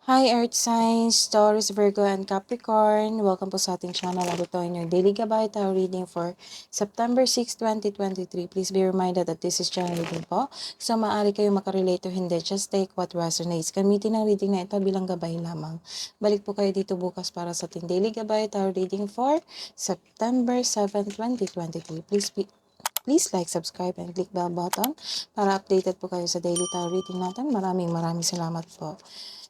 Hi Earth Signs, Taurus, Virgo, and Capricorn. Welcome po sa ating channel. Ito yung Daily Gabay Tarot Reading for September 6, 2023. Please be reminded that this is channel reading po. So maaari kayo makarelate o hindi. Just take what resonates. Gamitin ang reading na ito bilang gabay lamang. Balik po kayo dito bukas para sa ating Daily Gabay Tarot Reading for September 7, 2023. Please like, subscribe, and click bell button para updated po kayo sa daily tarot reading natin. Maraming salamat po.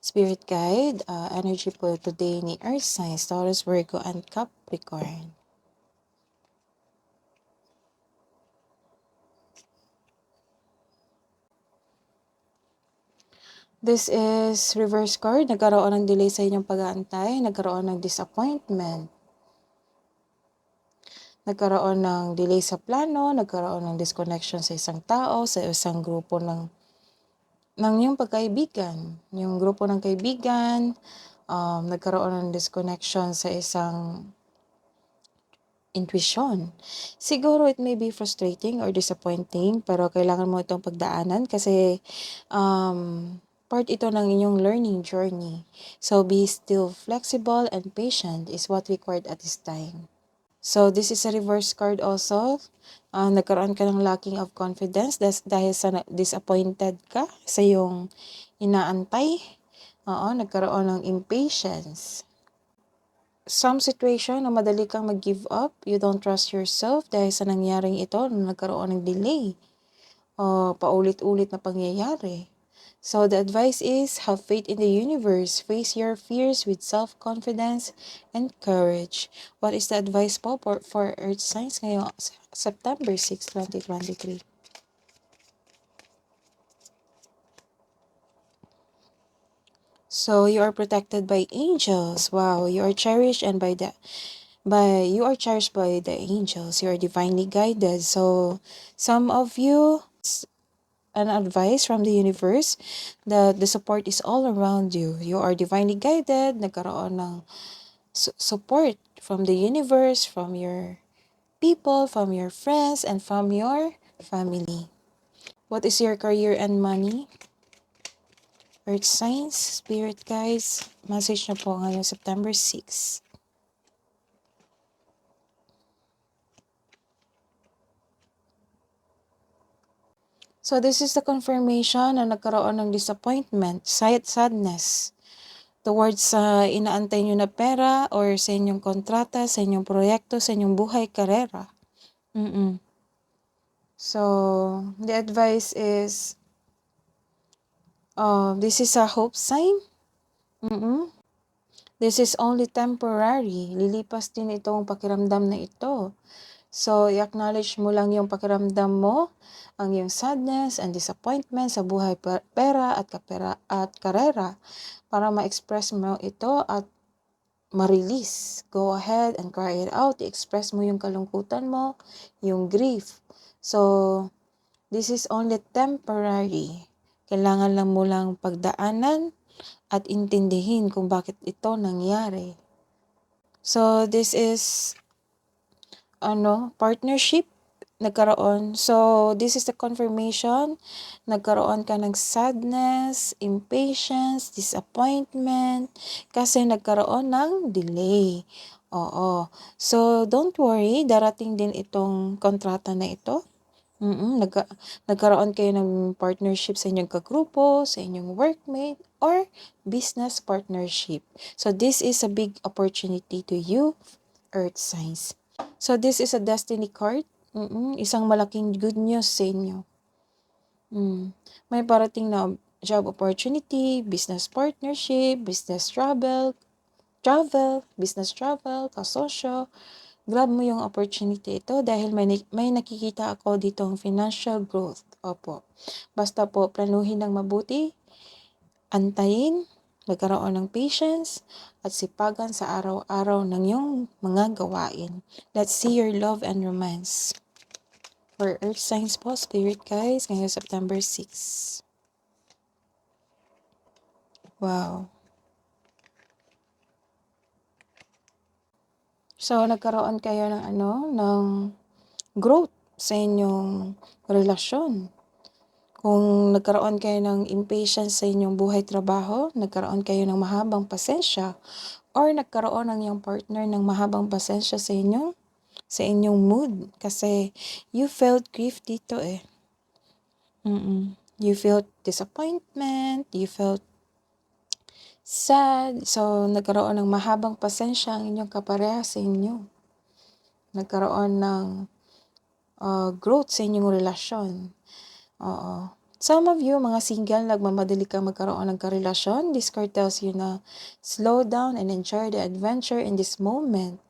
Spirit guide, energy po today ni Earth Signs, Taurus, Virgo, and Capricorn. This is reverse card. Nagkaroon ng delay sa inyong pag-aantay. Nagkaroon ng disappointment. Nagkaroon ng delay sa plano. Nagkaroon ng disconnection sa isang tao, sa isang grupo ng yung pagkaibigan. Yung grupo ng kaibigan, nagkaroon ng disconnection sa isang intuition. Siguro it may be frustrating or disappointing, pero kailangan mo itong pagdaanan kasi part ito ng inyong learning journey. So be still flexible and patient is what required at this time. So this is a reverse card also. Nagkaroon ka ng lacking of confidence dahil sa disappointed ka sa iyong inaantay. Nagkaroon ng impatience. Some situation na madali kang mag-give up, you don't trust yourself dahil sa nangyaring ito na nagkaroon ng delay o paulit-ulit na pangyayari. So the advice is, have faith in the universe, face your fears with self-confidence and courage. What is the advice po for Earth Signs ngayong September 6, 2023? So you are protected by angels. Wow, you are cherished and you are cherished by the angels. You are divinely guided. So some of you an advice from the universe that the support is all around you. You are divinely guided. Nagkaroon ng support from the universe, from your people, from your friends, and from your family. What is your career and money? Earth signs, spirit guides, message na po ngayong September 6. So this is the confirmation na nagkaroon ng disappointment, sadness towards sa inaantay nyo na pera or sa inyong kontrata, sa inyong proyekto, sa inyong buhay, karera. So the advice is, this is a hope sign. This is only temporary. Lilipas din itong pakiramdam na ito. So, i-acknowledge mo lang yung pakiramdam mo, ang yung sadness and disappointment sa buhay, pera at karera para ma-express mo ito at ma-release. Go ahead and cry it out. I-express mo yung kalungkutan mo, yung grief. So, this is only temporary. Kailangan lang mo lang pagdaanan at intindihin kung bakit ito nangyari. So, this is partnership nagkaroon. So, this is the confirmation. Nagkaroon ka ng sadness, impatience, disappointment, kasi nagkaroon ng delay. Oo. So, don't worry. Darating din itong kontrata na ito. Nagkaroon kayo ng partnership sa inyong kagrupo, sa inyong workmate, or business partnership. So, this is a big opportunity to you, Earth Signs. So, this is a destiny card. Isang malaking good news sa inyo. May parating na job opportunity, business partnership, business business travel, kasosyo. Grab mo yung opportunity ito dahil may nakikita ako ditong financial growth. Opo. Basta po, planuhin ng mabuti, antayin, magkaroon ng patience, at sipagan sa araw-araw ng iyong mga gawain. Let's see your love and romance. For Earth Signs po, Spirit Guides, ngayong September 6. Wow. So, nagkaroon kayo ng growth sa inyong relasyon. Kung nagkaroon kayo ng impatience sa inyong buhay trabaho, nagkaroon kayo ng mahabang pasensya, or nagkaroon ng iyong partner ng mahabang pasensya sa inyong mood. Kasi you felt grief dito eh. You felt disappointment, you felt sad. So, nagkaroon ng mahabang pasensya ang inyong kapareha sa inyo. Nagkaroon ng growth sa inyong relasyon. Oo. Some of you, mga single, nagmamadali kang magkaroon ng karelasyon. This card tells you na slow down and enjoy the adventure in this moment.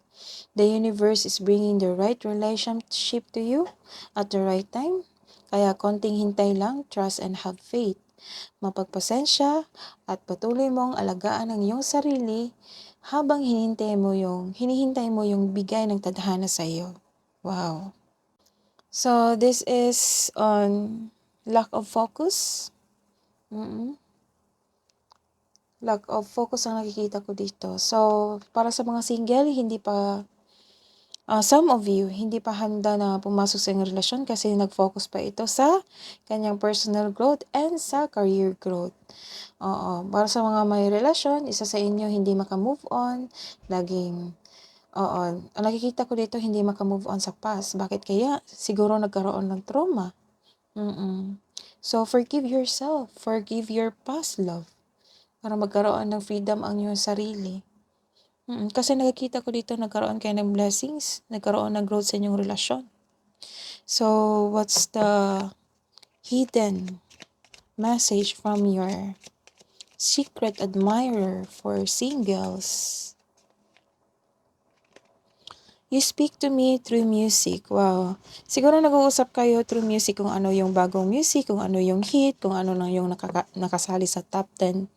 The universe is bringing the right relationship to you at the right time. Kaya konting hintay lang, trust and have faith. Mapagpasensya at patuloy mong alagaan ang iyong sarili habang hinihintay mo yung bigay ng tadhana sa iyo. Wow. So, this is on lack of focus. Lack of focus ang nakikita ko dito. So, para sa mga single, some of you, hindi pa handa na pumasok sa inyong relasyon kasi nag-focus pa ito sa kanyang personal growth and sa career growth. Para sa mga may relasyon, isa sa inyo hindi maka-move on, ang nakikita ko dito hindi maka-move on sa past. Bakit kaya? Siguro nagkaroon ng trauma. So, forgive yourself. Forgive your past love. Para magkaroon ng freedom ang iyong sarili. Kasi nakikita ko dito nagkaroon kayo ng blessings, nagkaroon ng growth sa inyong relasyon. So, what's the hidden message from your secret admirer for singles? You speak to me through music. Wow. Siguro nag-uusap kayo through music kung ano yung bagong music, kung ano yung hit, kung ano na yung nakasali sa top 10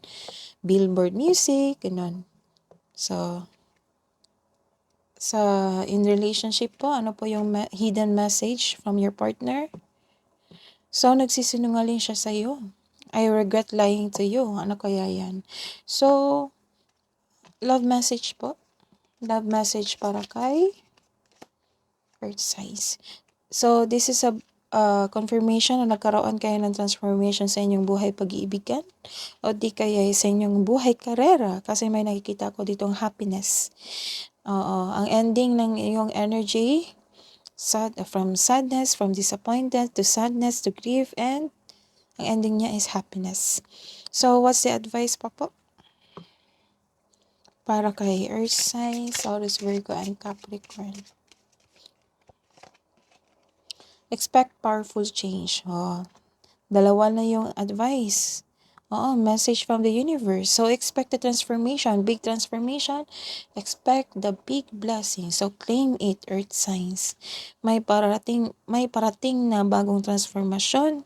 Billboard music, ganun. So, in relationship po, ano po yung hidden message from your partner? So, nagsisinungaling siya sa iyo. I regret lying to you. Ano kaya yan? So, love message po. Love message para kay Earth Signs. So, this is a confirmation na nagkaroon kayo ng transformation sa inyong buhay pag-iibigan o di kaya sa inyong buhay karera kasi may nakikita ko ditong happiness. Ang ending ng iyong energy, from sadness, from disappointment to sadness to grief, and ang ending niya is happiness. So, what's the advice pa po? Para kay Earth Signs, Taurus, Virgo, and Capricorn. Expect powerful change. Dalawa na yung advice. Message from the universe. So, expect the transformation, big transformation. Expect the big blessing. So, claim it, Earth Signs. May parating na bagong transformasyon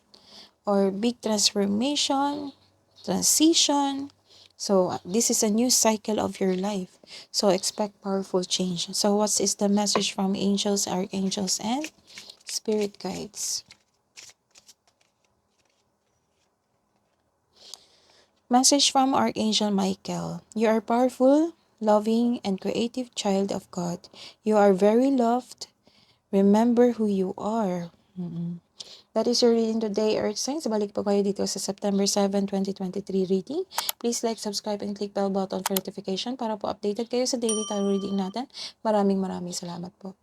or big transformation, transition. So, this is a new cycle of your life. So, expect powerful change. So, what is the message from angels, archangels, and spirit guides? Message from Archangel Michael. You are powerful, loving, and creative child of God. You are very loved. Remember who you are. That is your reading today, Earth Signs. Balik po kayo dito sa September 7, 2023 reading. Please like, subscribe, and click bell button for notification para po updated kayo sa daily tarot reading natin. Maraming salamat po.